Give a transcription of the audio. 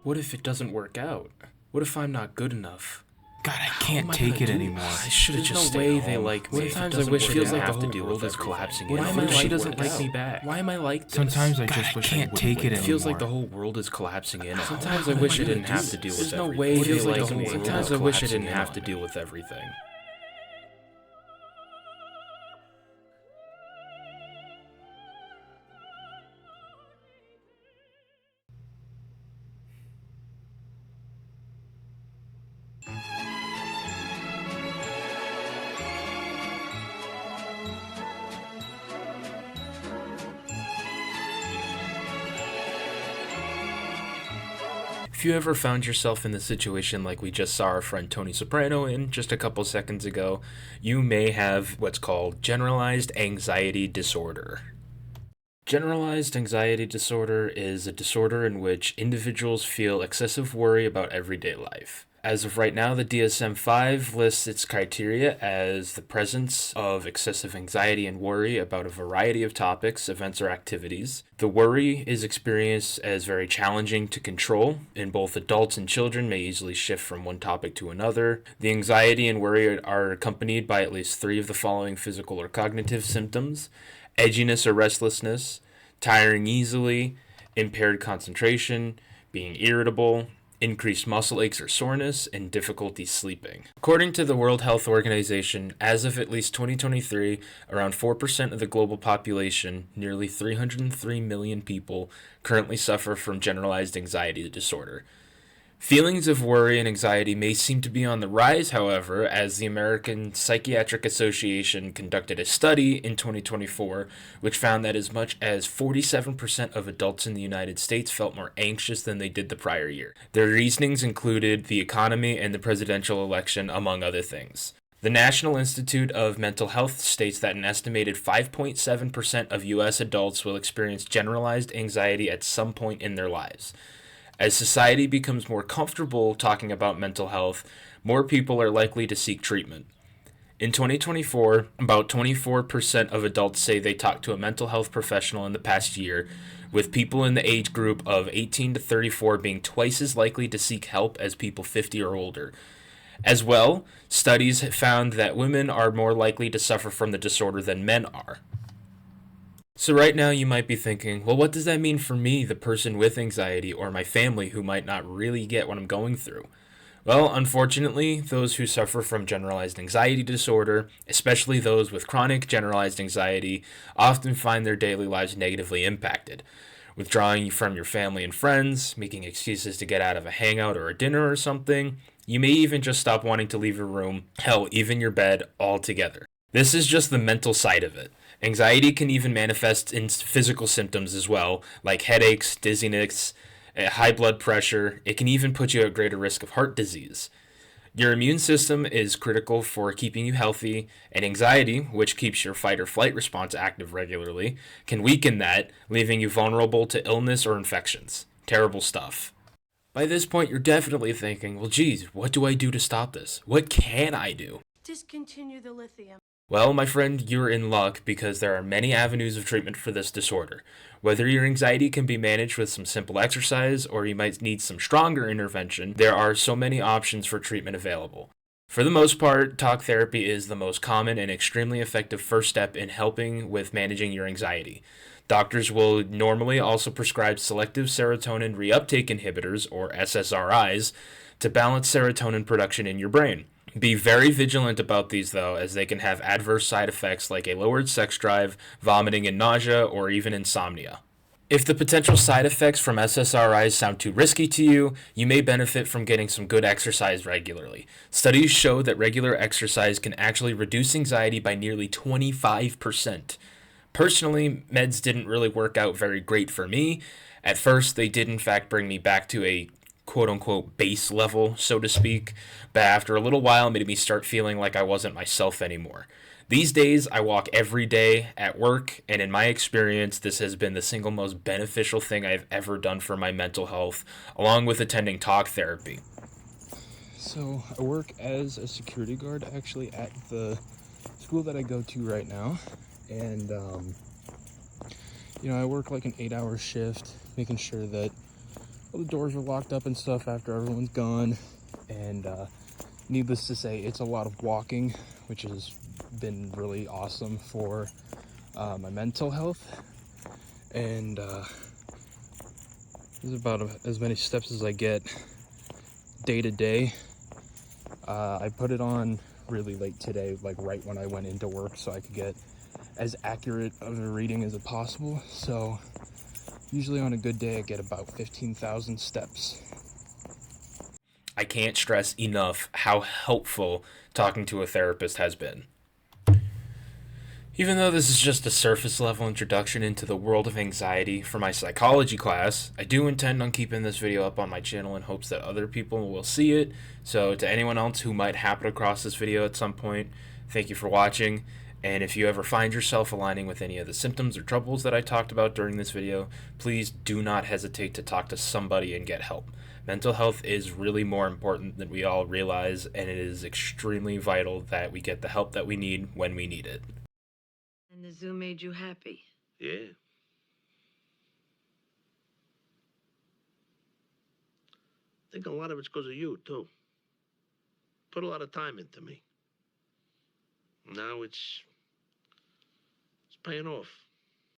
What if it doesn't work out? What if I'm not good enough? God, I can't take it anymore. I should have just stayed home. They like me. Sometimes I wish it feels like the whole world is collapsing in. What if she doesn't like me back? Why am I like this? Sometimes I just wish I can't take it anymore. It feels like the whole world is collapsing in. Sometimes I wish I didn't have to deal with everything. There's no way they like me. Sometimes I wish I didn't have to deal with everything. If you ever found yourself in the situation like we just saw our friend Tony Soprano in just a couple seconds ago, you may have what's called generalized anxiety disorder. Generalized anxiety disorder is a disorder in which individuals feel excessive worry about everyday life. As of right now, the DSM-5 lists its criteria as the presence of excessive anxiety and worry about a variety of topics, events, or activities. The worry is experienced as very challenging to control, and both adults and children may easily shift from one topic to another. The anxiety and worry are accompanied by at least 3 of the following physical or cognitive symptoms: edginess or restlessness, tiring easily, impaired concentration, being irritable, increased muscle aches or soreness, and difficulty sleeping. According to the World Health Organization, as of at least 2023, around 4% of the global population, nearly 303 million people, currently suffer from generalized anxiety disorder. Feelings of worry and anxiety may seem to be on the rise, however, as the American Psychiatric Association conducted a study in 2024 which found that as much as 47% of adults in the United States felt more anxious than they did the prior year. Their reasonings included the economy and the presidential election, among other things. The National Institute of Mental Health states that an estimated 5.7% of U.S. adults will experience generalized anxiety at some point in their lives. As society becomes more comfortable talking about mental health, more people are likely to seek treatment. In 2024, about 24% of adults say they talked to a mental health professional in the past year, with people in the age group of 18 to 34 being twice as likely to seek help as people 50 or older. As well, studies have found that women are more likely to suffer from the disorder than men are. So right now you might be thinking, well, what does that mean for me, the person with anxiety, or my family who might not really get what I'm going through? Well, unfortunately, those who suffer from generalized anxiety disorder, especially those with chronic generalized anxiety, often find their daily lives negatively impacted. Withdrawing from your family and friends, making excuses to get out of a hangout or a dinner or something. You may even just stop wanting to leave your room, hell, even your bed altogether. This is just the mental side of it. Anxiety can even manifest in physical symptoms as well, like headaches, dizziness, high blood pressure. It can even put you at greater risk of heart disease. Your immune system is critical for keeping you healthy, and anxiety, which keeps your fight or flight response active regularly, can weaken that, leaving you vulnerable to illness or infections. Terrible stuff. By this point, you're definitely thinking, well, geez, what do I do to stop this? What can I do? Discontinue the lithium. Well, my friend, you're in luck because there are many avenues of treatment for this disorder. Whether your anxiety can be managed with some simple exercise or you might need some stronger intervention, there are so many options for treatment available. For the most part, talk therapy is the most common and extremely effective first step in helping with managing your anxiety. Doctors will normally also prescribe selective serotonin reuptake inhibitors, or SSRIs, to balance serotonin production in your brain. Be very vigilant about these, though, as they can have adverse side effects like a lowered sex drive, vomiting and nausea, or even insomnia. If the potential side effects from SSRIs sound too risky to you, you may benefit from getting some good exercise regularly. Studies show that regular exercise can actually reduce anxiety by nearly 25%. Personally, meds didn't really work out very great for me. At first, they did in fact bring me back to a quote-unquote base level, so to speak, but after a little while it made me start feeling like I wasn't myself anymore. These days, I walk every day at work, and in my experience, this has been the single most beneficial thing I've ever done for my mental health, along with attending talk therapy. So, I work as a security guard actually at the school that I go to right now, and I work like an 8-hour shift, making sure that all the doors are locked up and stuff after everyone's gone. And needless to say, it's a lot of walking, which has been really awesome for my mental health. And this is about as many steps as I get day to day. I put it on really late today, like right when I went into work, so I could get as accurate of a reading as possible. So usually on a good day I get about 15,000 steps. I can't stress enough how helpful talking to a therapist has been. Even though this is just a surface level introduction into the world of anxiety for my psychology class, I do intend on keeping this video up on my channel in hopes that other people will see it. So to anyone else who might happen across this video at some point, thank you for watching. And if you ever find yourself aligning with any of the symptoms or troubles that I talked about during this video, please do not hesitate to talk to somebody and get help. Mental health is really more important than we all realize, and it is extremely vital that we get the help that we need when we need it. And the zoo made you happy? Yeah. I think a lot of it's because of you, too. Put a lot of time into me. Now it's paying off.